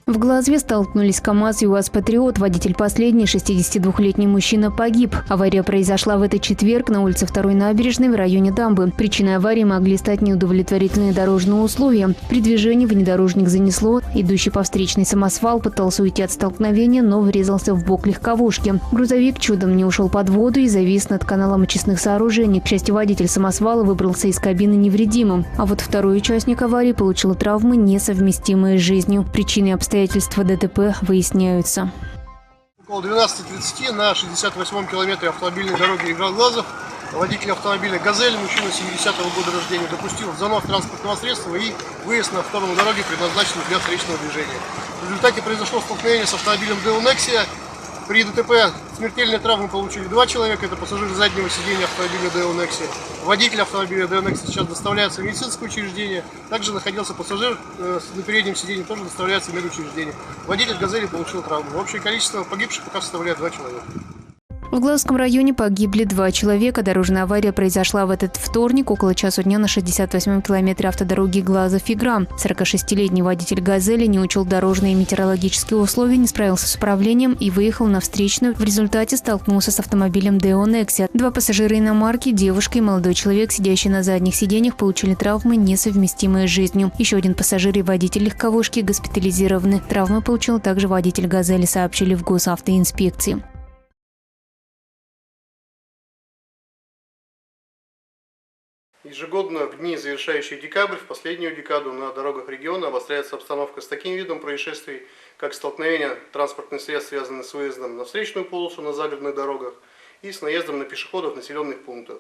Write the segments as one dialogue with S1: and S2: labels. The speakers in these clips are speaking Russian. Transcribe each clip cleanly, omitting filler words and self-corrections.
S1: В Глазове столкнулись КАМАЗ и УАЗ-Патриот. Водитель последний, 62-летний мужчина, погиб. Авария произошла в этот четверг на улице 2-й набережной в районе дамбы. Причиной аварии могли стать неудовлетворительные дорожные условия. При движении внедорожник занесло. Идущий по встречной самосвал пытался уйти от столкновения, но врезался в бок легковушки. Грузовик чудом не ушел под воду и завис над каналом очистных сооружений. К счастью, водитель самосвала выбрался из кабины невредимым. А вот второй участник аварии получил травмы, несовместимые с жизнью. Причины и обстоятельства ДТП выясняются.
S2: Около 12:30 на 68-м километре автомобильной дороги Игра-Глазов водитель автомобиля «Газель», мужчина 70-го года рождения, допустил занос транспортного средства и выезд на сторону дороги, предназначенную для встречного движения. В результате произошло столкновение с автомобилем Део Nexia. При ДТП смертельные травмы получили 2 человека. Это пассажир заднего сидения автомобиля Део Nexia. Водитель автомобиля Део Nexia сейчас доставляется в медицинское учреждение. Также находился пассажир на переднем сидении, тоже доставляется в медучреждение. Водитель «Газели» получил травму. Общее количество погибших пока составляет 2 человека.
S1: В Глазовском районе погибли 2 человека. Дорожная авария произошла в этот вторник около часу дня на 68-м километре автодороги Глазов-Игра. 46-летний водитель «Газели» не учел дорожные и метеорологические условия, не справился с управлением и выехал на встречную. В результате столкнулся с автомобилем Део Nexia. 2 пассажира иномарки, девушка и молодой человек, сидящий на задних сиденьях, получили травмы, несовместимые с жизнью. Еще один пассажир и водитель легковушки госпитализированы. Травмы получил также водитель «Газели», сообщили в госавтоинспекции.
S2: Ежегодно в дни, завершающие декабрь, в последнюю декаду на дорогах региона обостряется обстановка с таким видом происшествий, как столкновение транспортных средств, связанных с выездом на встречную полосу на загородных дорогах и с наездом на пешеходов в населенных пунктах.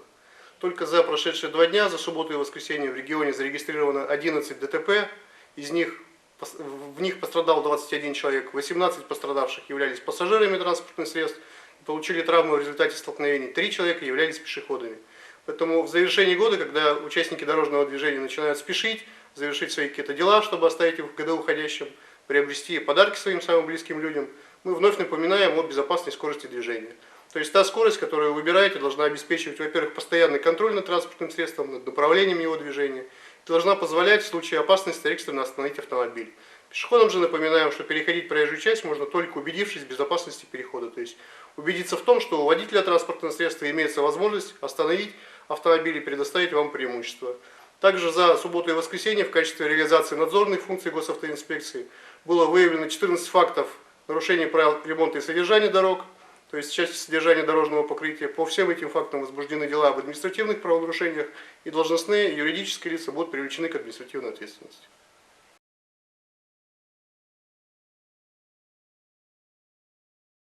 S2: Только за прошедшие 2 дня, за субботу и воскресенье, в регионе зарегистрировано 11 ДТП, в них пострадал 21 человек, 18 пострадавших являлись пассажирами транспортных средств, получили травмы в результате столкновений, 3 человека являлись пешеходами. Поэтому в завершении года, когда участники дорожного движения начинают спешить, завершить свои какие-то дела, чтобы оставить их в году уходящем, приобрести подарки своим самым близким людям, мы вновь напоминаем о безопасной скорости движения. То есть та скорость, которую вы выбираете, должна обеспечивать, во-первых, постоянный контроль над транспортным средством, над направлением его движения, и должна позволять в случае опасности экстренно остановить автомобиль. Пешеходам же напоминаем, что переходить проезжую часть можно только убедившись в безопасности перехода. То есть убедиться в том, что у водителя транспортного средства имеется возможность остановить автомобиль и предоставить вам преимущество. Также за субботу и воскресенье в качестве реализации надзорных функций госавтоинспекции было выявлено 14 фактов нарушений правил ремонта и содержания дорог, то есть в части содержания дорожного покрытия. По всем этим фактам возбуждены дела об административных правонарушениях, и должностные и юридические лица будут привлечены к административной ответственности.